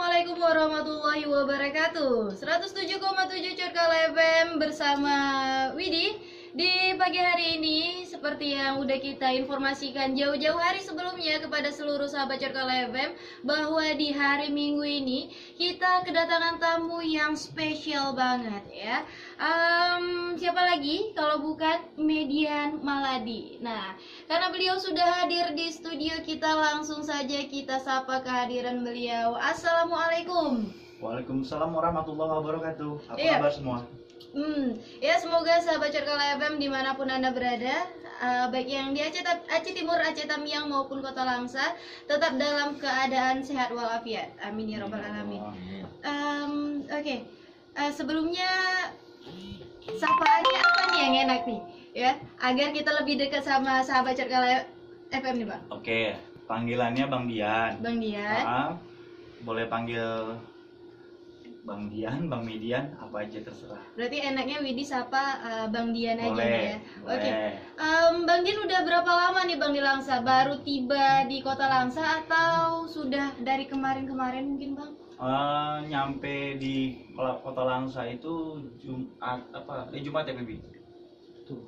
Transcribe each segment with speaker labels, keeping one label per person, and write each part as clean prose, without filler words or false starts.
Speaker 1: Assalamualaikum warahmatullahi wabarakatuh. 107,7 Curkal FM bersama Widi. Di pagi hari ini, seperti yang udah kita informasikan jauh-jauh hari sebelumnya kepada seluruh sahabat Curkal FM, bahwa di hari Minggu ini kita kedatangan tamu yang spesial banget ya. Siapa lagi kalau bukan Median Maladi. Nah, karena beliau sudah hadir di studio kita, langsung saja kita sapa kehadiran beliau. Assalamualaikum.
Speaker 2: Waalaikumsalam warahmatullahi wabarakatuh. Apa kabar semua?
Speaker 1: Ya, semoga sahabat Curkal FM dimanapun Anda berada, baik yang di Aceh Timur, Aceh Tamiang maupun Kota Langsa, tetap dalam keadaan sehat walafiat. Amin ya robbal alamin. Oke. Sebelumnya sapaannya apa nih yang enak nih ya, agar kita lebih dekat sama sahabat Curkal FM nih Bang.
Speaker 2: Oke, panggilannya Bang Dian.
Speaker 1: Bang Dian.
Speaker 2: Boleh panggil Bang Dian, Bang Median, apa aja terserah.
Speaker 1: Berarti enaknya Widi sapa Bang Dian aja
Speaker 2: boleh,
Speaker 1: ya. Oke.
Speaker 2: Boleh.
Speaker 1: Bang Dian udah berapa lama nih Bang di Langsa? Baru tiba di Kota Langsa atau sudah dari kemarin-kemarin mungkin Bang?
Speaker 2: Nyampe di Kota Langsa itu Jumat ya Bibi?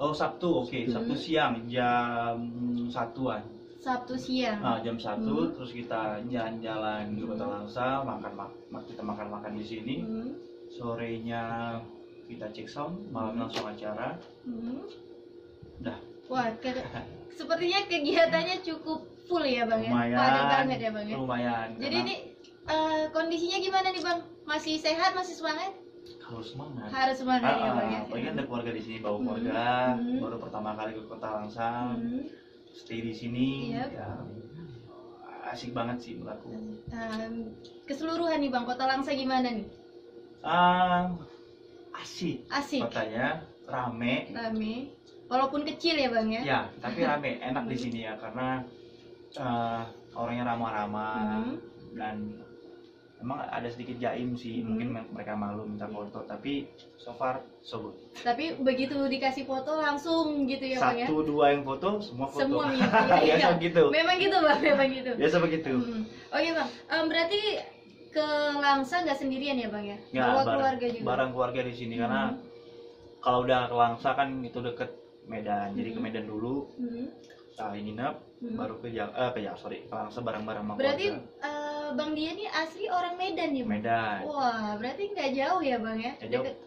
Speaker 2: Oh Sabtu, oke. Sabtu siang jam 1-an.
Speaker 1: Sabtu siang.
Speaker 2: Jam 1 terus kita jalan-jalan di Kota Langsa, kita makan-makan di sini. Sorenya kita cek sound, malam langsung acara. Udah.
Speaker 1: Wah, sepertinya kegiatannya cukup full ya Bang ya.
Speaker 2: Lumayan.
Speaker 1: Padat banget ya Bang ya.
Speaker 2: Lumayan.
Speaker 1: Jadi ini kondisinya gimana nih Bang? Masih sehat, masih semangat?
Speaker 2: Harus semangat.
Speaker 1: Harus semangat ya Bang ya.
Speaker 2: Apalagi kan ada keluarga di sini, bawa keluarga, baru pertama kali ke Kota Langsa. Stay di sini, ya, asik banget sih menurut aku.
Speaker 1: Keseluruhan nih Bang, Kota Langsa gimana nih?
Speaker 2: Asik. Kotanya rame.
Speaker 1: Walaupun kecil ya Bang ya?
Speaker 2: Ya, tapi rame, enak di sini ya, karena orangnya ramah-ramah dan emang ada sedikit jaim sih, mungkin mereka malu minta foto, tapi so far so good.
Speaker 1: Tapi begitu dikasih foto langsung gitu ya Bang ya?
Speaker 2: 1-2 yang foto, semua foto.
Speaker 1: Semua gitu.
Speaker 2: Biasa begitu.
Speaker 1: Memang gitu Bang, memang gitu.
Speaker 2: Biasa begitu.
Speaker 1: Oke Bang, berarti ke Langsa nggak sendirian ya Bang ya?
Speaker 2: Ya,
Speaker 1: bawa keluarga juga?
Speaker 2: Bareng keluarga di sini, karena kalau udah ke Langsa kan itu deket Medan, jadi ke Medan dulu, nginep, baru ke Langsa bareng-bareng sama
Speaker 1: berarti,
Speaker 2: keluarga.
Speaker 1: Bang Dia ini asli orang Medan ya Bang?
Speaker 2: Medan.
Speaker 1: Wah, berarti nggak jauh ya Bang ya?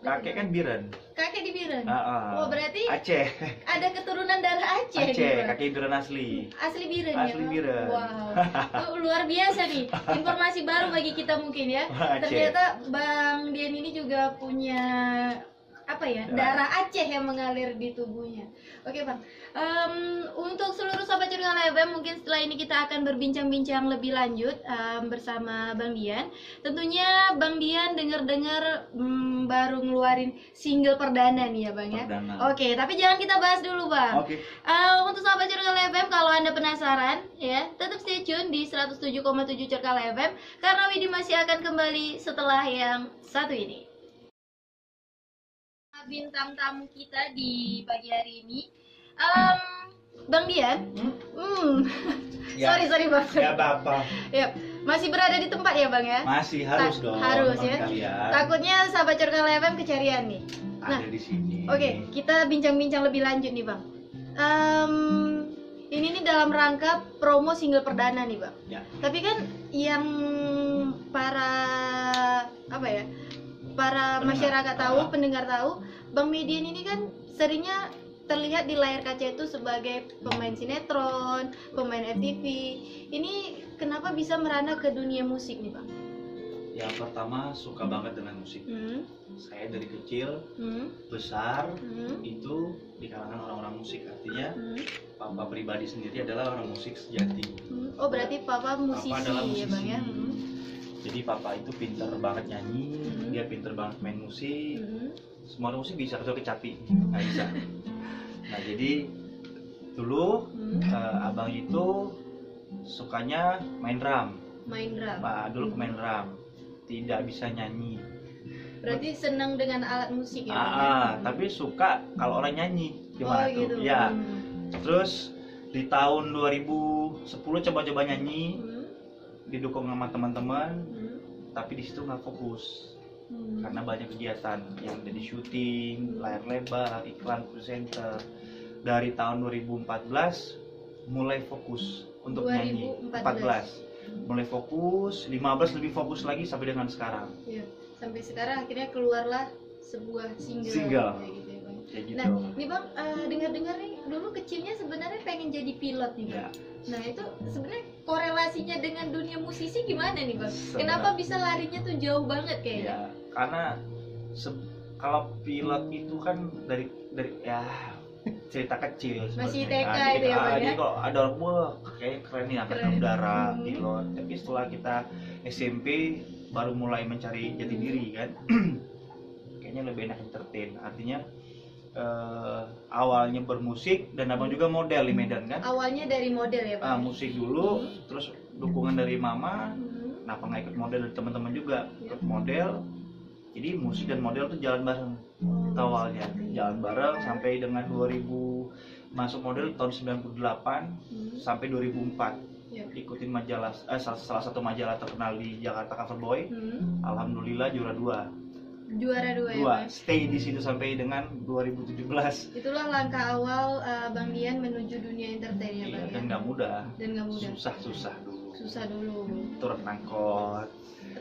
Speaker 2: Kakek kan Biren.
Speaker 1: Kakek di Biren?
Speaker 2: Wah,
Speaker 1: berarti
Speaker 2: Aceh.
Speaker 1: ada keturunan darah Aceh
Speaker 2: Aceh,
Speaker 1: nih,
Speaker 2: kakek Biren asli.
Speaker 1: Asli Biren ya?
Speaker 2: Asli Biren.
Speaker 1: Wow, luar biasa nih. Informasi baru bagi kita mungkin ya. Ternyata Bang Dian ini juga punya darah Aceh yang mengalir di tubuhnya. Oke Bang, untuk seluruh sahabat Curkal FM, mungkin setelah ini kita akan berbincang-bincang lebih lanjut bersama Bang Dian. Tentunya Bang Dian dengar-dengar baru ngeluarin single perdana nih ya Bang ya. Oke, tapi jangan kita bahas dulu Bang. Untuk sahabat Curkal FM, kalau Anda penasaran ya, tetap stay tune di 107,7 Curkal FM, karena Widi masih akan kembali setelah yang satu ini. Bintang tamu kita di pagi hari ini, Bang Dian.
Speaker 2: Ya.
Speaker 1: Sorry Bang.
Speaker 2: Ya apa-apa.
Speaker 1: Ya, masih berada di tempat ya Bang ya?
Speaker 2: Masih harus dong.
Speaker 1: Harus ya.
Speaker 2: Kalian.
Speaker 1: Takutnya sahabat Curkal FM kecarian nih.
Speaker 2: Ada di sini.
Speaker 1: Oke, kita bincang-bincang lebih lanjut nih Bang. Ini nih dalam rangka promo single perdana nih Bang.
Speaker 2: Ya.
Speaker 1: Tapi kan yang para masyarakat tahu, pendengar tahu, Bang Median ini kan seringnya terlihat di layar kaca itu sebagai pemain sinetron, pemain FTV. Ini kenapa bisa merana ke dunia musik nih Bang?
Speaker 2: Yang pertama, suka banget dengan musik. Saya dari kecil besar itu di kalangan orang-orang musik. Artinya papa pribadi sendiri adalah orang musik sejati.
Speaker 1: Oh, berarti papa musisi, ya Bang ya?
Speaker 2: Jadi papa itu pinter banget nyanyi, dia pinter banget main musik. Semua musik bisa, kecuali kecapi nggak bisa. Nah jadi dulu abang itu sukanya main drum. Dulu pemain drum, tidak bisa nyanyi.
Speaker 1: Berarti senang dengan alat musik ya?
Speaker 2: Tapi suka kalau orang nyanyi. Gimana tuh?
Speaker 1: Gitu.
Speaker 2: Ya. Terus di tahun 2010 coba-coba nyanyi, didukung sama teman-teman. tapi di situ nggak fokus karena banyak kegiatan yang jadi syuting, layar lebar, iklan, presenter. Dari tahun 2014 mulai fokus untuk nyanyi. 14 mulai fokus, 15 lebih fokus lagi sampai dengan sekarang.
Speaker 1: Ya, sampai sekarang akhirnya keluarlah sebuah single. Kayak gitu ya, Bang.
Speaker 2: Kayak gitu.
Speaker 1: Nah, nih Bang, dengar-dengar nih dulu kecilnya sebenarnya pengen jadi pilot nih, Bang.
Speaker 2: Ya.
Speaker 1: Nah, itu sebenarnya korelasinya dengan dunia musisi gimana nih, Bang? Kenapa bisa larinya tuh jauh banget kayaknya?
Speaker 2: Ya, karena kalau pilot itu kan dari ya cerita kecil
Speaker 1: masih
Speaker 2: sebenarnya.
Speaker 1: TK itu ya, Bang.
Speaker 2: Jadi kalau ada orang, wah kayak keren nih angkatan udara, pilot. Tapi setelah kita SMP baru mulai mencari jati diri kan. Kayaknya lebih enak entertain. Artinya awalnya bermusik dan abang juga model di Medan kan.
Speaker 1: Awalnya dari model ya, Bang.
Speaker 2: Musik dulu, terus dukungan dari mama. Kenapa nggak ikut model dari teman-teman juga? Ikut model. Jadi musik dan model tuh jalan bareng. Awalnya jalan bareng sampai dengan 2000 masuk model tahun 98 sampai 2004. Ikutin majalah salah satu majalah terkenal di Jakarta, Coverboy. Alhamdulillah juara 2.
Speaker 1: Juara 2 ya, Bang.
Speaker 2: Stay di situ sampai dengan 2017.
Speaker 1: Itulah langkah awal Bang Dian menuju dunia entertain ya, Bang.
Speaker 2: Dan nggak mudah. Susah
Speaker 1: dulu.
Speaker 2: Turun angkot,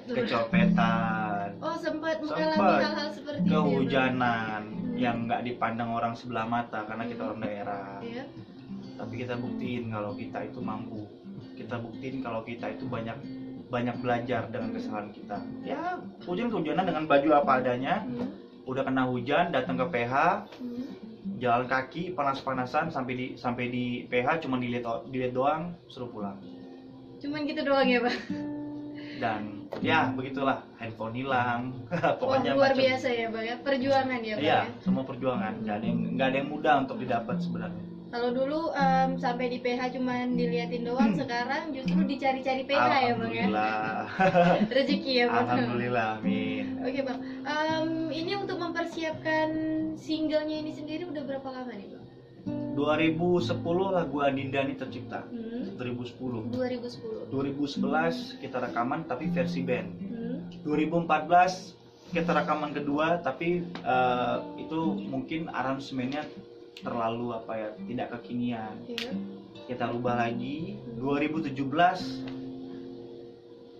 Speaker 2: kecopetan.
Speaker 1: Oh, sempat mengalami hal-hal seperti itu.
Speaker 2: Kehujanan yang nggak dipandang orang sebelah mata karena kita orang daerah.
Speaker 1: Iya.
Speaker 2: Tapi kita buktiin kalau kita itu mampu. Kita buktiin kalau kita itu banyak belajar dengan kesalahan kita. Ya, kehujanan dengan baju apa adanya. Udah kena hujan, datang ke PH, jalan kaki panas-panasan sampai di PH cuma dilihat doang, suruh pulang.
Speaker 1: Cuman gitu doang ya, Bang.
Speaker 2: Dan ya begitulah, handphone hilang. Pokoknya
Speaker 1: luar biasa ya, Bang ya. Perjuangan ya, Bang.
Speaker 2: Iya, semua perjuangan. Nggak ada yang mudah untuk didapat sebenarnya.
Speaker 1: Kalau dulu sampai di PH cuman diliatin doang, sekarang justru dicari-cari PH ya, Bang ya.
Speaker 2: Alhamdulillah.
Speaker 1: Rezeki ya, Bang.
Speaker 2: Alhamdulillah, amin.
Speaker 1: Oke, Bang. Ini untuk mempersiapkan singlenya ini sendiri udah berapa lama nih, Bang?
Speaker 2: 2010 lagu Adinda ini tercipta. 2010. 2011 kita rekaman tapi versi band. 2014 kita rekaman kedua tapi itu mungkin aransemennya terlalu tidak kekinian. Kita rubah lagi. 2017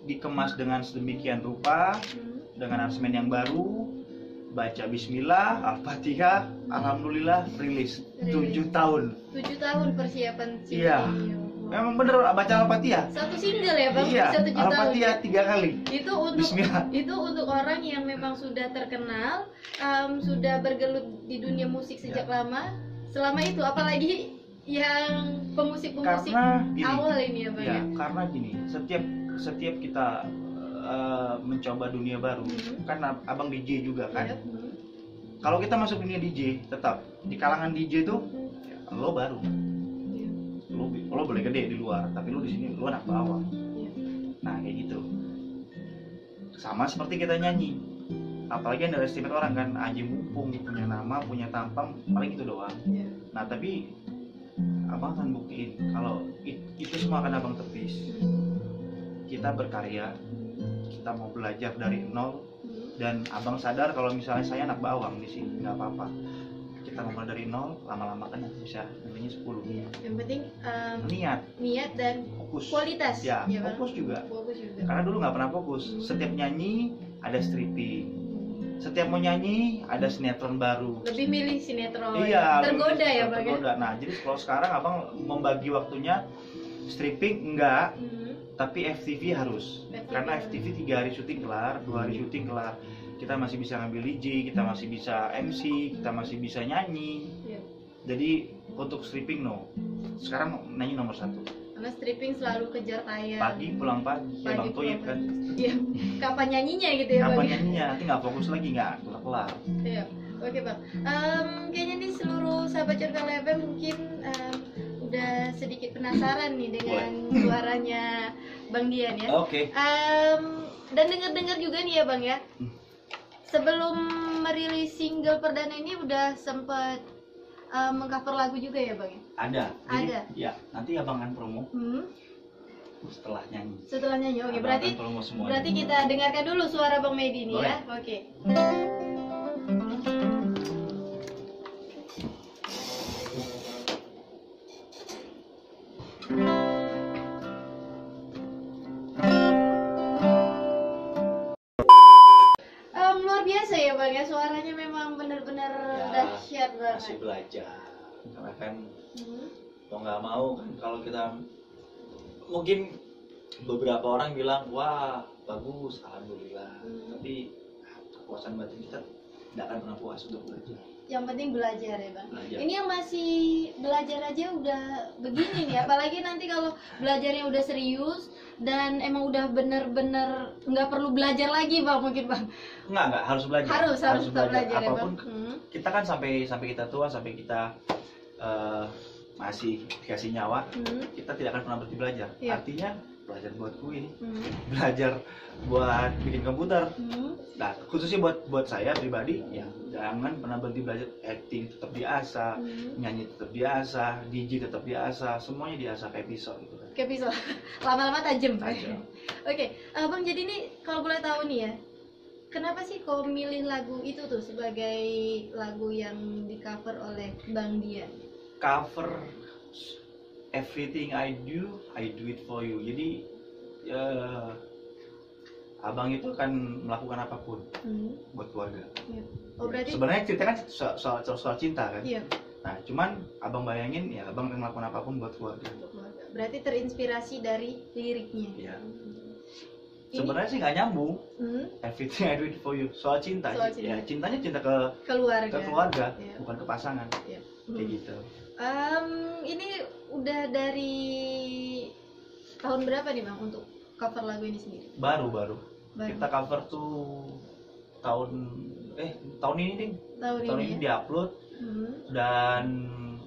Speaker 2: dikemas dengan sedemikian rupa dengan aransemen yang baru. Baca Bismillah, Al-Fatihah, Alhamdulillah, rilis. 7 tahun.
Speaker 1: 7 tahun persiapan single.
Speaker 2: Iya. Memang bener baca Al-Fatihah.
Speaker 1: Satu single ya, Bang?
Speaker 2: Iya,
Speaker 1: Bisa 7 tahun.
Speaker 2: Al-Fatihah 3 kali.
Speaker 1: Itu untuk orang yang memang sudah terkenal, sudah bergelut di dunia musik sejak lama. Selama itu, apalagi yang pemusik-pemusik awal ini ya, Bang ya?
Speaker 2: Karena gini, setiap kita mencoba dunia baru, kan abang DJ juga kan. Kalau kita masuk dunia DJ, tetap di kalangan DJ tuh lo baru, lo boleh gede di luar, tapi lo di sini lo anak bawah. Nah kayak gitu. Sama seperti kita nyanyi, apalagi yang underestimate orang kan, aja mumpung punya nama, punya tampang, paling itu doang. Nah tapi abang akan buktiin kalau itu semua akan abang tepis. Kita berkarya, kita mau belajar dari nol, dan abang sadar kalau misalnya saya anak bawang di sini nggak apa-apa, kita mau mulai dari nol, lama-lama kan bisa nilainya 10.
Speaker 1: Yang penting
Speaker 2: niat
Speaker 1: dan
Speaker 2: fokus.
Speaker 1: Kualitas
Speaker 2: ya, fokus juga. Karena dulu nggak pernah fokus. Setiap nyanyi ada stripping, setiap mau nyanyi ada sinetron baru.
Speaker 1: Lebih milih sinetron.
Speaker 2: Iya,
Speaker 1: tergoda ya, Bang.
Speaker 2: Nah jadi kalau sekarang abang membagi waktunya, stripping enggak, tapi FTV harus. Karena FTV 3 hari syuting kelar, 2 hari syuting kelar. Kita masih bisa ngambil DJ, kita masih bisa MC, kita masih bisa nyanyi. Jadi untuk stripping no. Sekarang nyanyi nomor 1.
Speaker 1: Karena stripping selalu kejar tayang.
Speaker 2: Pagi pulang pagi, ya Bang Toyib kan.
Speaker 1: Iya. Kapan nyanyinya gitu ya, Bang?
Speaker 2: Kapan nyanyinya? Nanti nggak fokus lagi, nggak kelar.
Speaker 1: Iya. Oke, Bang. Kayaknya nih seluruh sahabat Curcol FM mungkin udah sedikit penasaran nih dengan suaranya Bang Dian ya.
Speaker 2: Oke.
Speaker 1: Dan dengar-dengar juga nih ya, Bang ya. Sebelum merilis single perdana ini udah sempat mengcover lagu juga ya, Bang ya?
Speaker 2: Ada.
Speaker 1: Ada.
Speaker 2: Ya, nanti abang akan promo. setelah nyanyi.
Speaker 1: Setelah nyanyi, oke.
Speaker 2: Abang
Speaker 1: Berarti
Speaker 2: akan promo semuanya.
Speaker 1: berarti kita dengarkan dulu suara Bang Medi nih ya. Oke. Luar biasa ya Bang ya, suaranya memang benar-benar dahsyat banget.
Speaker 2: Masih belajar, karena kan mau nggak mau kan kalau kita mungkin beberapa orang bilang wah bagus, alhamdulillah, tapi kepuasan batin kita tidak akan pernah puas untuk belajar.
Speaker 1: Yang penting belajar ya Bang.
Speaker 2: Belajar.
Speaker 1: Ini yang masih belajar aja udah begini nih, apalagi nanti kalau belajarnya udah serius dan emang udah bener-bener nggak perlu belajar lagi Bang, mungkin Bang.
Speaker 2: Nggak harus belajar.
Speaker 1: Harus tetap belajar ya
Speaker 2: apapun
Speaker 1: Bang.
Speaker 2: kita kan sampai kita tua, sampai kita masih dikasih nyawa, kita tidak akan pernah berhenti belajar.
Speaker 1: Iya.
Speaker 2: Artinya belajar buat kue, belajar buat bikin komputer. Nah, khususnya buat saya pribadi, ya jangan pernah berhenti belajar. Acting tetap diasah, nyanyi tetap diasah, DJ tetap diasah, semuanya diasah kayak pisau gitu kan.
Speaker 1: Kayak pisau, lama-lama tajam.
Speaker 2: Tajam.
Speaker 1: Oke, Bang, jadi ini kalau boleh tahu nih ya, kenapa sih kau milih lagu itu tuh sebagai lagu yang di cover oleh Bang Dian?
Speaker 2: Cover everything I do it for you. Jadi abang itu akan melakukan apapun buat keluarga.
Speaker 1: Iya. Oh, berarti
Speaker 2: Sebenarnya cerita kan soal cinta kan.
Speaker 1: iya.
Speaker 2: Nah, cuman abang bayangin ya abang akan melakukan apapun buat keluarga.
Speaker 1: Berarti terinspirasi dari liriknya.
Speaker 2: Iya. Sebenarnya sih nggak nyambung. Everything I do it for you. Soal cinta.
Speaker 1: Soal cinta.
Speaker 2: Ya cintanya cinta ke keluarga,
Speaker 1: Iya.
Speaker 2: bukan ke pasangan.
Speaker 1: Iya.
Speaker 2: Kayak gitu.
Speaker 1: Ini udah dari tahun berapa nih Bang untuk cover lagu ini sendiri?
Speaker 2: Baru.
Speaker 1: Baru.
Speaker 2: Kita cover tuh tahun ini ding. Tahun ini diupload. Dan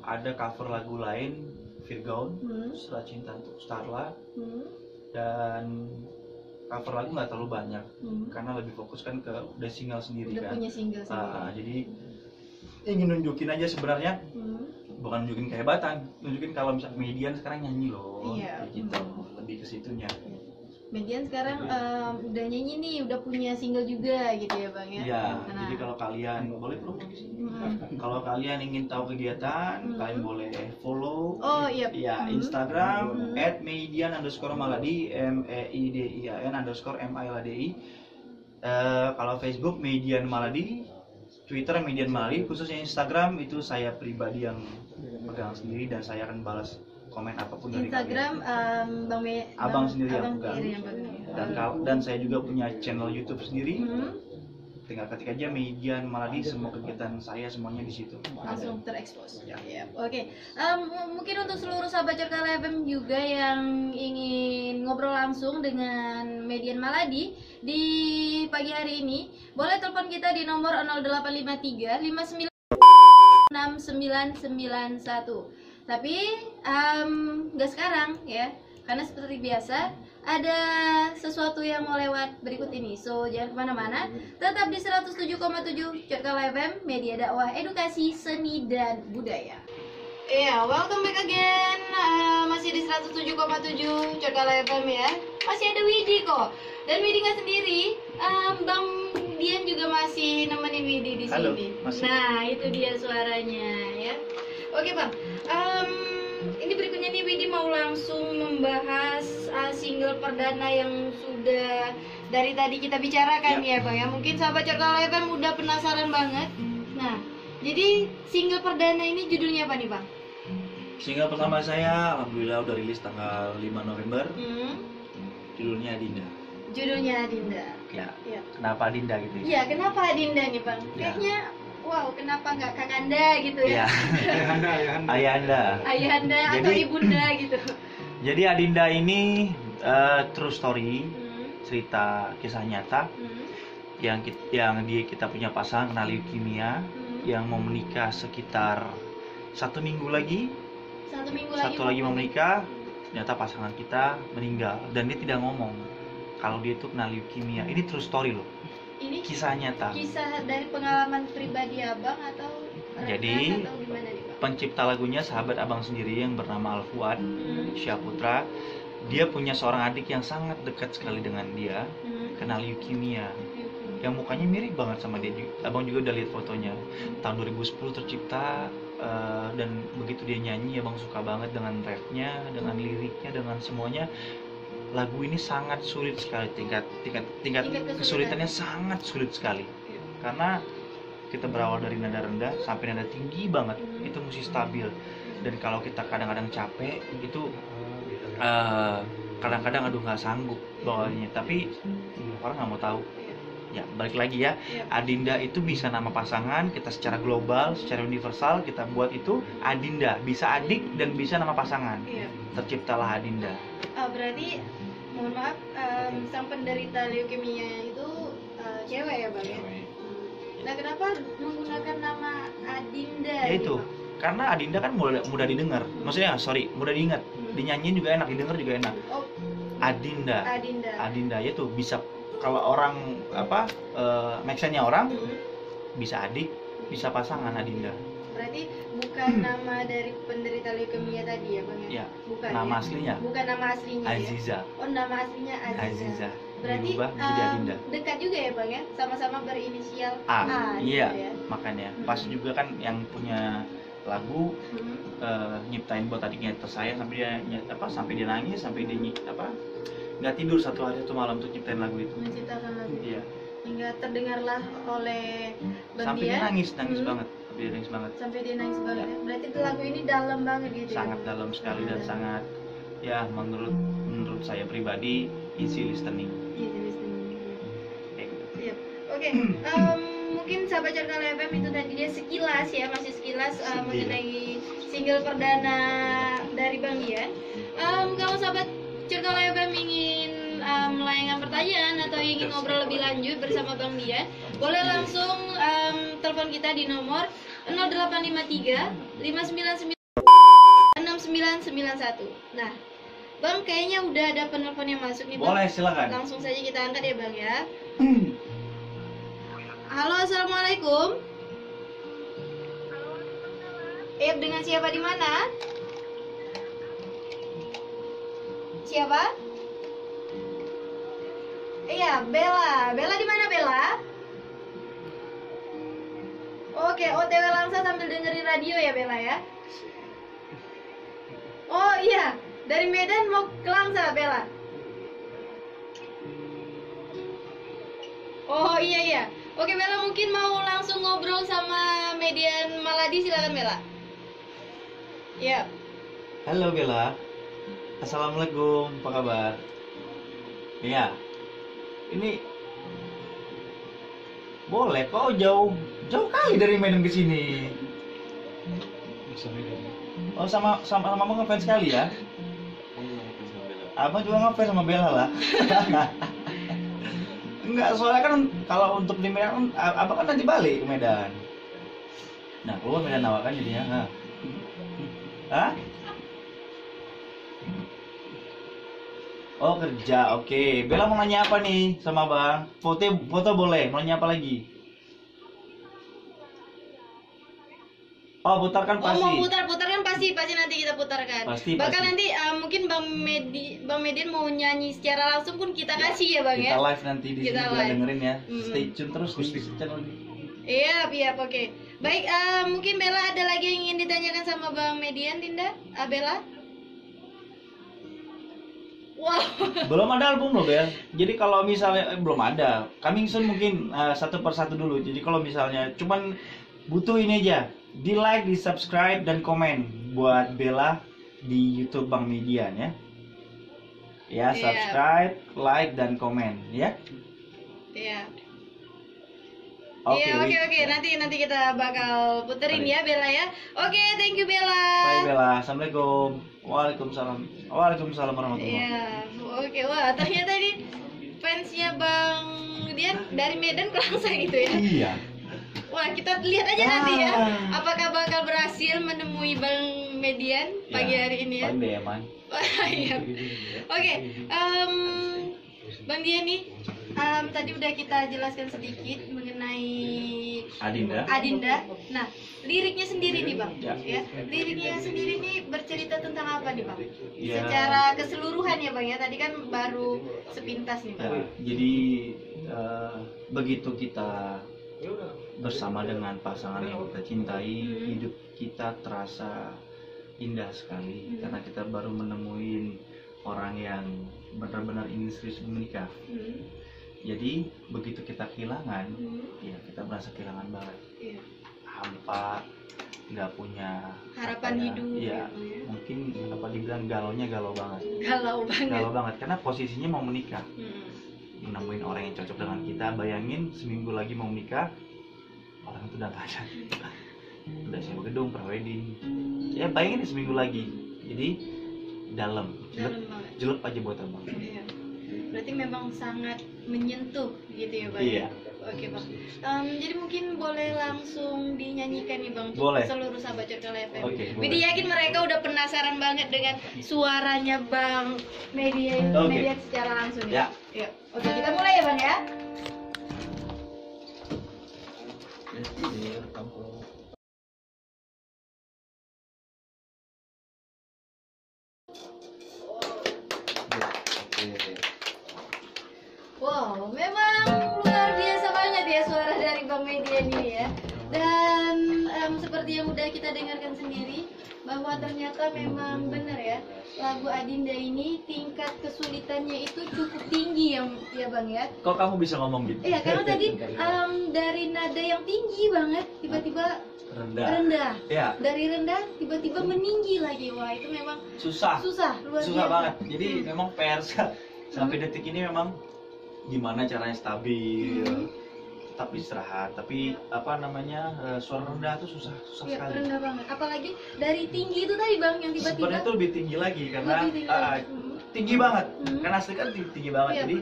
Speaker 2: ada cover lagu lain, Virgaun, Setelah Cinta untuk Starla. Dan cover lagu nggak terlalu banyak, karena lebih fokus kan ke udah single sendiri.
Speaker 1: Udah
Speaker 2: kan.
Speaker 1: punya single sendiri.
Speaker 2: Jadi ingin nunjukin aja sebenarnya, bukan nunjukin kehebatan, nunjukin kalau misalnya Median sekarang nyanyi loh,
Speaker 1: Iya.
Speaker 2: kayak gitu, lebih ke situnya.
Speaker 1: Median sekarang udah nyanyi nih, udah punya single juga gitu ya Bang ya.
Speaker 2: Iya,
Speaker 1: Nah.
Speaker 2: jadi kalau kalian boleh promo di sini. Kalau kalian ingin tahu kegiatan, kalian boleh follow.
Speaker 1: Oh iya.
Speaker 2: Ya, Instagram @median_maladi MEIDIAN_MILADI. Kalau Facebook Median Maladi, Twitter Median Maladi. Khususnya Instagram itu saya pribadi yang pegang sendiri dan saya akan balas komen apapun dari
Speaker 1: Instagram
Speaker 2: Abang sendiri yang pegang.
Speaker 1: sendiri yang pegang.
Speaker 2: Dan saya juga punya channel YouTube sendiri. Tinggal ketik aja Median Maladi, semua kegiatan saya semuanya di situ.
Speaker 1: Langsung terekspos.
Speaker 2: Ya.
Speaker 1: Oke. Mungkin untuk seluruh sahabat Cerkala FM juga yang ingin ngobrol langsung dengan Median Maladi di pagi hari ini, boleh telepon kita di nomor 0853 59 6991. Tapi nggak sekarang ya, karena seperti biasa ada sesuatu yang mau lewat berikut ini. So jangan kemana-mana, tetap di 107,7 Cerkala FM, media dakwah, edukasi, seni dan budaya. Iya, welcome back again. Masih di 107,7 Cerkala FM ya. Masih ada Widi kok. Dan Widi nggak sendiri, Bang Dian juga masih nemenin Widi di
Speaker 2: Halo,
Speaker 1: sini.
Speaker 2: masih.
Speaker 1: Nah, itu dia suaranya ya. Oke Bang, ini berikutnya nih Widi mau langsung membahas single perdana yang sudah dari tadi kita bicarakan ya Bang ya. Mungkin sahabat Cerkala FM udah penasaran banget. Nah, jadi single perdana ini judulnya apa nih Bang?
Speaker 2: Single pertama saya alhamdulillah udah rilis tanggal 5 November. Judulnya Adinda.
Speaker 1: Judulnya Adinda.
Speaker 2: Ya.
Speaker 1: Iya.
Speaker 2: Kenapa Adinda gitu ya?
Speaker 1: Iya, kenapa Adinda nih Bang?
Speaker 2: Ya.
Speaker 1: Kayaknya wow, kenapa nggak Kakanda gitu ya?
Speaker 2: Iya. Ayahanda.
Speaker 1: Ayahanda atau
Speaker 2: Jadi-
Speaker 1: ibunda gitu.
Speaker 2: Jadi Adinda ini true story, cerita kisah nyata yang kita punya pasangan kena leukemia yang mau menikah sekitar 1 minggu lagi. Satu lagi mau menikah, ternyata pasangan kita meninggal dan dia tidak ngomong kalau dia itu kena leukemia. Ini true story loh,
Speaker 1: Ini
Speaker 2: kisah nyata.
Speaker 1: kisah dari pengalaman pribadi Abang atau
Speaker 2: Jadi,
Speaker 1: atau gimana nih Bang?
Speaker 2: Pencipta lagunya sahabat abang sendiri yang bernama Al Fuad Syaputra. dia punya seorang adik yang sangat dekat sekali dengan dia, kena leukemia. Yang mukanya mirip banget sama dia. Abang juga udah lihat fotonya. Tahun 2010 tercipta, dan begitu dia nyanyi abang suka banget dengan rapnya, dengan liriknya, dengan semuanya. Lagu ini sangat sulit sekali, tingkat kesulitannya sangat sulit sekali. Karena kita berawal dari nada rendah sampai nada tinggi banget, itu mesti stabil. Dan kalau kita kadang-kadang capek itu kadang-kadang aduh nggak sanggup bawanya, tapi orang nggak mau tahu. Ya balik lagi ya, Adinda itu bisa nama pasangan, kita secara global, secara universal kita buat itu Adinda, bisa adik dan bisa nama pasangan. Terciptalah Adinda.
Speaker 1: Berarti mohon maaf, sang penderita leukemia itu cewek ya bang ya? Nah kenapa menggunakan nama Adinda?
Speaker 2: Yaitu karena Adinda kan mudah didengar, maksudnya mudah diingat, dinyanyiin juga enak, didengar juga enak. Adinda yaitu bisa, kalau orang make-nya orang bisa adik, bisa pasangan Adinda.
Speaker 1: Berarti bukan nama dari penderita leukemia tadi ya bang ya? Bukan
Speaker 2: nama aslinya.
Speaker 1: Bukan nama aslinya
Speaker 2: Aziza.
Speaker 1: Ya? Oh nama aslinya Aziza. Berarti dekat juga ya bang ya? Sama-sama berinisial A.
Speaker 2: Iya,
Speaker 1: gitu ya?
Speaker 2: makanya pas juga kan yang punya lagu nyiptain buat adiknya tersayang sampai dia nangis, sampai dia nggak tidur satu hari satu malam untuk nyiptain lagu itu.
Speaker 1: Menciptakan lagu.
Speaker 2: Iya.
Speaker 1: Hingga terdengarlah oleh Bang
Speaker 2: sampai dia nangis banget.
Speaker 1: Sampai dia nangis banget. Ya. Berarti itu lagu ini dalam banget gitu.
Speaker 2: Sangat ya? Dalam sekali dan sangat ya menurut saya pribadi easy listening.
Speaker 1: Oke. Mungkin sahabat Cerkala FM itu tadi dia sekilas ya, masih sekilas mengenai single perdana dari Bang Dian. Kalau sahabat Cerkala FM ingin melayangkan pertanyaan atau ingin ngobrol lebih lanjut bersama Bang Dian, boleh langsung telepon kita di nomor 0853 599 6991. Nah, Bang kayaknya udah ada penelpon yang masuk nih Bang.
Speaker 2: Boleh, silakan.
Speaker 1: Langsung saja kita angkat ya Bang ya. Halo, assalamualaikum. Dengan siapa di mana? Siapa? Iya, Bella. Bella di mana Bella? Oke, OTW Langsa sambil dengerin radio ya Bella ya. Oh iya, dari Medan mau ke Langsa Bella. Oh iya. Oke Bella, mungkin mau langsung ngobrol sama Median Maladi, silakan Bella. Ya.
Speaker 2: Halo Bella. Assalamualaikum, apa kabar? Iya. Ini boleh kok, jauh kali dari Medan ke sini. Oh sama Mama ngefans sekali ya? Abang juga ngefans sama Bella lah. Enggak, soalnya kan kalau untuk di Medan abang kan nanti balik ke Medan. Nah, keluar Medan awak kan jadinya. Hah? Oh kerja, oke. Bella mau nanya apa nih sama Bang? Foto boleh, mau nanya apa lagi? Oh putarkan pasti.
Speaker 1: Oh mau putarkan pasti nanti kita putarkan. Bahkan nanti mungkin Bang Median mau nyanyi secara langsung pun kita kasih ya Bang ya.
Speaker 2: Kita live nanti di sini kita dengerin ya. Stay tune terus di channel ini.
Speaker 1: Iya, oke. Baik, mungkin Bella ada lagi yang ingin ditanyakan sama Bang Median, Dinda? Bella? Wow.
Speaker 2: Belum ada album loh Bel. Jadi kalau misalnya belum ada, coming soon mungkin satu persatu dulu. Jadi kalau misalnya cuman butuh ini aja, di like, di subscribe dan komen buat Bella di YouTube Bang Median ya. Ya, subscribe, like dan komen ya.
Speaker 1: Iya.
Speaker 2: Oke.
Speaker 1: Nanti kita bakal puterin ya Bella ya. Oke, thank you Bella.
Speaker 2: Bye Bella. Assalamualaikum. Waalaikumsalam warahmatullahi.
Speaker 1: Iya. Oke, wah ternyata ini fansnya Bang Dian dari Medan ke Langsa gitu ya. Iya. Wah, kita lihat aja nanti ya. Apakah bakal berhasil menemui Bang Median pagi hari ini ya?
Speaker 2: Paling deh aman.
Speaker 1: Iya. Oke, Bang Dian nih, tadi udah kita jelaskan sedikit mengenai Adinda. Nah, liriknya sendiri nih Bang,
Speaker 2: Ya.
Speaker 1: ya. Liriknya sendiri nih bercerita tentang apa nih Bang?
Speaker 2: Ya.
Speaker 1: Secara keseluruhan ya Bang ya. Tadi kan baru sepintas nih Bang.
Speaker 2: Ya, jadi begitu kita bersama dengan pasangan yang kita cintai, hidup kita terasa indah sekali karena kita baru menemuin orang yang benar-benar ingin serius menikah. Jadi begitu kita kehilangan, ya kita merasa kehilangan banget.
Speaker 1: Iya.
Speaker 2: Hampa, nggak punya
Speaker 1: Harapan
Speaker 2: apa ya,
Speaker 1: hidup.
Speaker 2: Iya,
Speaker 1: gitu ya.
Speaker 2: mungkin apa dibilang galau banget.
Speaker 1: Galau banget.
Speaker 2: Galau banget karena posisinya mau menikah.
Speaker 1: Hmm.
Speaker 2: Menemuin orang yang cocok dengan kita. Bayangin seminggu lagi mau menikah, orang itu udah nggak ada. Udah sewa gedung, prewedding. Ya bayangin nih seminggu lagi. Jadi dalam
Speaker 1: banget.
Speaker 2: jelup aja buat abang.
Speaker 1: Iya. Berarti memang sangat menyentuh gitu ya Bang.
Speaker 2: Iya.
Speaker 1: Oke Bang. Jadi mungkin boleh langsung dinyanyikan nih Bang
Speaker 2: Boleh.
Speaker 1: seluruh sahabat Circle FM.
Speaker 2: Oke,
Speaker 1: Widi
Speaker 2: boleh.
Speaker 1: yakin mereka udah penasaran banget dengan suaranya Bang Median
Speaker 2: Oke.
Speaker 1: secara langsung
Speaker 2: Ya.
Speaker 1: ya. Oke, kita mulai ya Bang ya. Wow, memang luar biasa banget ya suara dari Bang Median ini ya. Dan seperti yang udah kita dengarkan sendiri bahwa ternyata memang benar ya, lagu Adinda ini tingkat kesulitannya itu cukup tinggi ya Bang ya.
Speaker 2: Kok kamu bisa ngomong gitu?
Speaker 1: Iya, karena tadi dari nada yang tinggi banget tiba-tiba rendah.
Speaker 2: Ya,
Speaker 1: Dari rendah tiba-tiba meninggi lagi. Wah, itu memang
Speaker 2: susah
Speaker 1: luar
Speaker 2: susah
Speaker 1: biasa.
Speaker 2: banget. Jadi memang PR sampai detik ini memang gimana caranya stabil, tapi istirahat, tapi apa namanya suara rendah tuh susah
Speaker 1: Iya,
Speaker 2: sekali.
Speaker 1: rendah banget. Apalagi dari tinggi itu tadi Bang yang
Speaker 2: Sebenarnya
Speaker 1: tiba-tiba
Speaker 2: itu lebih tinggi lagi karena
Speaker 1: lebih tinggi lagi.
Speaker 2: tinggi banget. Karena asli kan tinggi banget,
Speaker 1: Iya.
Speaker 2: jadi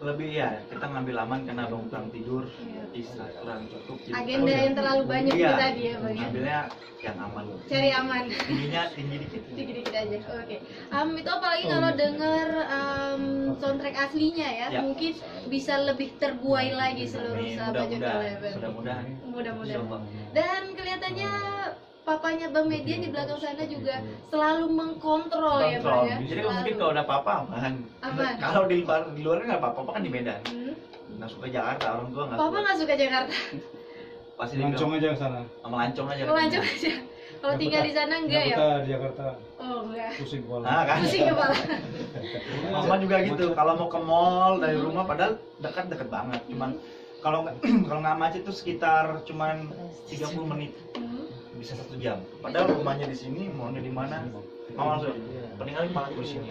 Speaker 2: lebih ya kita ngambil aman karena abang kurang tidur,
Speaker 1: Iya.
Speaker 2: istirahat kurang cukup. Jadi
Speaker 1: Agenda yang terlalu banyak
Speaker 2: iya,
Speaker 1: itu tadi ya Bang ya.
Speaker 2: ngambilnya yang aman.
Speaker 1: Cari aman.
Speaker 2: Tingginya tinggi dikit.
Speaker 1: Dikit-dikit aja. Oke. Itu apalagi kalau denger soundtrack aslinya ya,
Speaker 2: Ya.
Speaker 1: mungkin bisa lebih terbuai lagi seluruh
Speaker 2: Amin,
Speaker 1: sahabat
Speaker 2: mudah-mudahan,
Speaker 1: Circle FM.
Speaker 2: mudah-mudahan.
Speaker 1: Mudah-mudahan.
Speaker 2: Insyaallah.
Speaker 1: Dan kelihatannya papanya Bang Median di belakang sana juga selalu mengkontrol ya Bang ya.
Speaker 2: Jadi kalau mungkin kalau ada apa-apa aman.
Speaker 1: Aman.
Speaker 2: Kalau di luar kan nggak apa-apa, Papa kan di Medan.
Speaker 1: Hmm.
Speaker 2: Nggak suka Jakarta, orang tua nggak
Speaker 1: Papa
Speaker 2: suka.
Speaker 1: nggak suka Jakarta.
Speaker 2: Pasti
Speaker 3: Lancong aja ke sana.
Speaker 2: melancong aja.
Speaker 1: Melancong aja. Kalau tinggal di sana enggak ya?
Speaker 3: Betah di Jakarta,
Speaker 1: Oh enggak.
Speaker 3: pusing kepala.
Speaker 2: Nah kan.
Speaker 1: Pusing kepala.
Speaker 2: Mama juga gitu. Kalau mau ke mall dari rumah, padahal dekat banget. Cuman kalau nggak kalau nggak macet tuh sekitar cuman 30 menit, bisa 1 jam. Padahal rumahnya di sini, mallnya di mana? Mama langsung peninggalin malah aku di sini.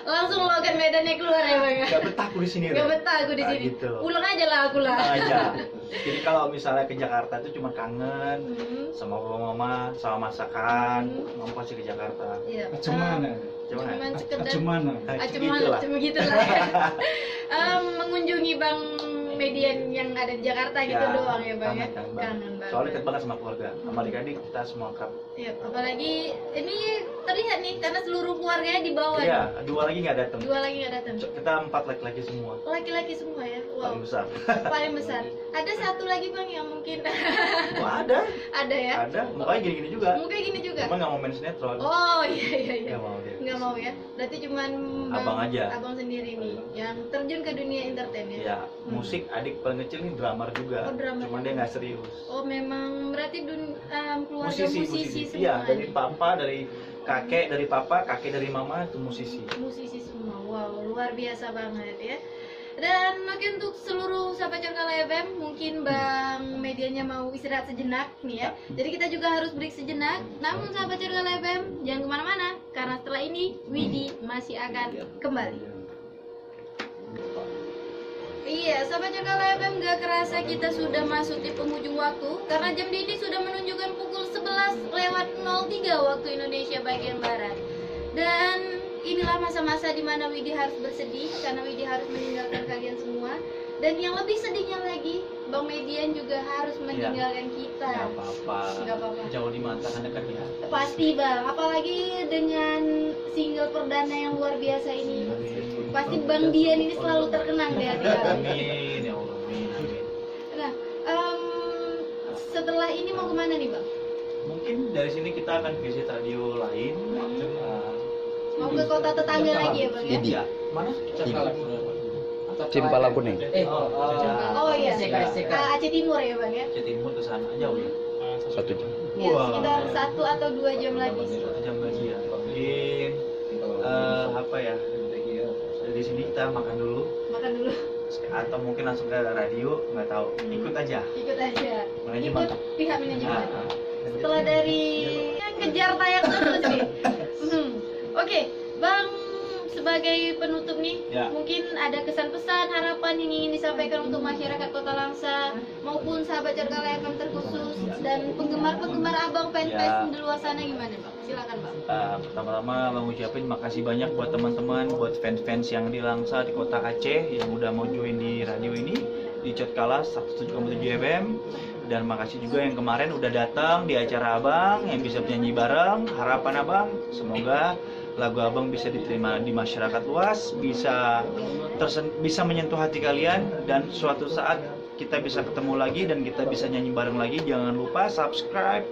Speaker 1: Langsung logat medannya keluar ya Bang ya.
Speaker 2: Gak betah aku di sini.
Speaker 1: Gak
Speaker 2: Re.
Speaker 1: betah aku di
Speaker 2: Nah,
Speaker 1: sini.
Speaker 2: gitu.
Speaker 1: Pulang aja lah aku lah.
Speaker 2: Tenang aja. Jadi kalau misalnya ke Jakarta itu cuma kangen
Speaker 1: Hmm.
Speaker 2: sama papa mama, sama masakan, mama pasti ke Jakarta.
Speaker 1: Iya.
Speaker 3: Cemana?
Speaker 2: Cuman
Speaker 1: Cuman sekedar
Speaker 3: Cemana?
Speaker 2: gitulah.
Speaker 1: cuma gitu lah. Mengunjungi Bang Median yang ada di Jakarta gitu doang ya Bang ya.
Speaker 2: kangen
Speaker 1: Kangen
Speaker 2: banget.
Speaker 1: banget.
Speaker 2: Soalnya dekat banget sama keluarga. Sama adik-adik kita semua akrab.
Speaker 1: Iya, apalagi ini terlihat nih karena seluruh keluarganya di bawah.
Speaker 2: Iya, 2 lagi nggak datang.
Speaker 1: 2 lagi nggak datang.
Speaker 2: Kita 4 laki-laki semua.
Speaker 1: Laki-laki semua ya. Wow.
Speaker 2: Paling besar.
Speaker 1: Paling besar. Ada satu lagi Bang yang mungkin
Speaker 2: Wah, ada.
Speaker 1: ada ya.
Speaker 2: Ada. Mukanya gini-gini juga.
Speaker 1: Mungkin gini juga.
Speaker 2: Cuma nggak mau main sinetron.
Speaker 1: Oh iya.
Speaker 2: Nggak mau dia.
Speaker 1: Nggak mau ya. Berarti cuman
Speaker 2: Abang aja.
Speaker 1: Abang sendiri nih yang terjun ke dunia entertain ya.
Speaker 2: Iya, musik adik paling kecil nih drummer juga.
Speaker 1: Oh, drummer
Speaker 2: Cuma dia nggak serius.
Speaker 1: Oh memang berarti keluarga musisi semua.
Speaker 2: Iya, dari
Speaker 1: nih.
Speaker 2: papa, dari kakek, dari papa, kakek dari mama itu musisi.
Speaker 1: Musisi semua. Wow, luar biasa banget ya. Dan mungkin untuk seluruh sahabat Circle FM, mungkin Bang Medianya mau istirahat sejenak nih ya. Jadi kita juga harus break sejenak. Namun sahabat Circle FM, jangan kemana-mana, karena setelah ini Widi masih akan kembali. Iya, sahabat Circle FM, gak kerasa kita sudah masuk di penghujung waktu, karena jam dinding sudah menunjukkan pukul 11:03 waktu Indonesia bagian Barat. Dan inilah masa-masa di mana Widi harus bersedih karena Widi harus meninggalkan kalian semua. Dan yang lebih sedihnya lagi, Bang Median juga harus meninggalkan kita.
Speaker 2: Nggak apa-apa.
Speaker 1: Nggak apa-apa.
Speaker 2: Jauh di mata kan dekat ya.
Speaker 1: Pasti Bang, apalagi dengan single perdana yang luar biasa ini. Pasti Bang Dian ini selalu terkenang di hati kami.
Speaker 2: Amin ya Allah. Amin.
Speaker 1: Nah,
Speaker 2: dari sini kita akan visit radio lain.
Speaker 1: Mau ke kota tetangga lagi ya bang ya?
Speaker 2: Iya. Mana?
Speaker 3: Cimpala Kuning.
Speaker 1: Oh iya, Aceh Timur ya bang ya?
Speaker 2: Aceh Timur ke sana jauh ya.
Speaker 3: 1 jam.
Speaker 1: Ya, sekitar 1 atau 2 jam lagi sih.
Speaker 2: 1 jam lagi ya. Mungkin apa ya? Di sini kita makan dulu.
Speaker 1: Makan dulu.
Speaker 2: Atau mungkin langsung ke radio, nggak tahu. Ikut aja.
Speaker 1: Ikut aja.
Speaker 2: Manajemen.
Speaker 1: Ikut pihak manajemen. Setelah dari kejar tayang terus nih. Oke, bang, sebagai penutup nih,
Speaker 2: Ya.
Speaker 1: mungkin ada kesan pesan harapan yang ingin disampaikan untuk masyarakat Kota Langsa maupun sahabat Cerkala FM terkhusus dan penggemar abang fanfest di luar sana gimana bang? Silakan bang.
Speaker 2: Pertama-tama bang ucapin makasih banyak buat teman-teman, buat fans-fans yang di Langsa di Kota Aceh yang udah mau join di radio ini di Cerkala 107,7 FM. Dan makasih juga yang kemarin udah datang di acara abang yang bisa nyanyi bareng. Harapan abang semoga lagu abang bisa diterima di masyarakat luas, bisa menyentuh hati kalian, dan suatu saat kita bisa ketemu lagi dan kita bisa nyanyi bareng lagi. Jangan lupa subscribe,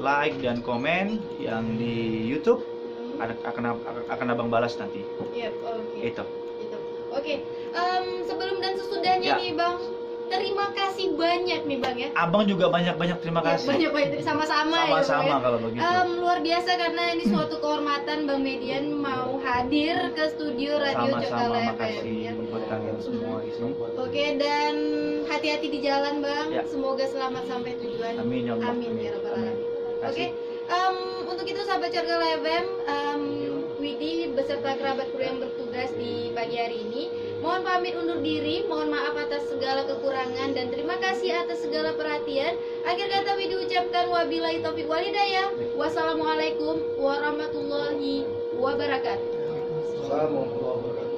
Speaker 2: like, dan komen yang di YouTube. Akan abang balas nanti.
Speaker 1: Yep, oke.
Speaker 2: Itu.
Speaker 1: Oke. Sebelum dan sesudahnya nih bang, terima kasih banyak nih bang ya.
Speaker 2: Abang juga banyak terima kasih.
Speaker 1: Banyak sama-sama ya.
Speaker 2: Sama-sama kalau begitu.
Speaker 1: Luar biasa karena ini suatu kehormatan Bang Median mau hadir ke studio Radio Cerkala FM.
Speaker 2: Makasih
Speaker 1: Ya.
Speaker 2: buat kalian semua di sini.
Speaker 1: Oke, dan hati-hati di jalan bang.
Speaker 2: Ya.
Speaker 1: Semoga selamat sampai tujuan.
Speaker 2: Amin ya Allah.
Speaker 1: Amin ya rabbal alamin. Oke,
Speaker 2: Kasih.
Speaker 1: untuk itu sahabat Cerkala FM, Widi beserta kerabat kru yang bertugas di pagi hari ini mohon pamit undur diri, mohon maaf atas segala kekurangan dan terima kasih atas segala perhatian. Akhir kata Widi ucapkan wabillahi taufiq walhidayah. Wassalamualaikum warahmatullahi wabarakatuh.
Speaker 3: Assalamualaikum warahmatullahi wabarakatuh.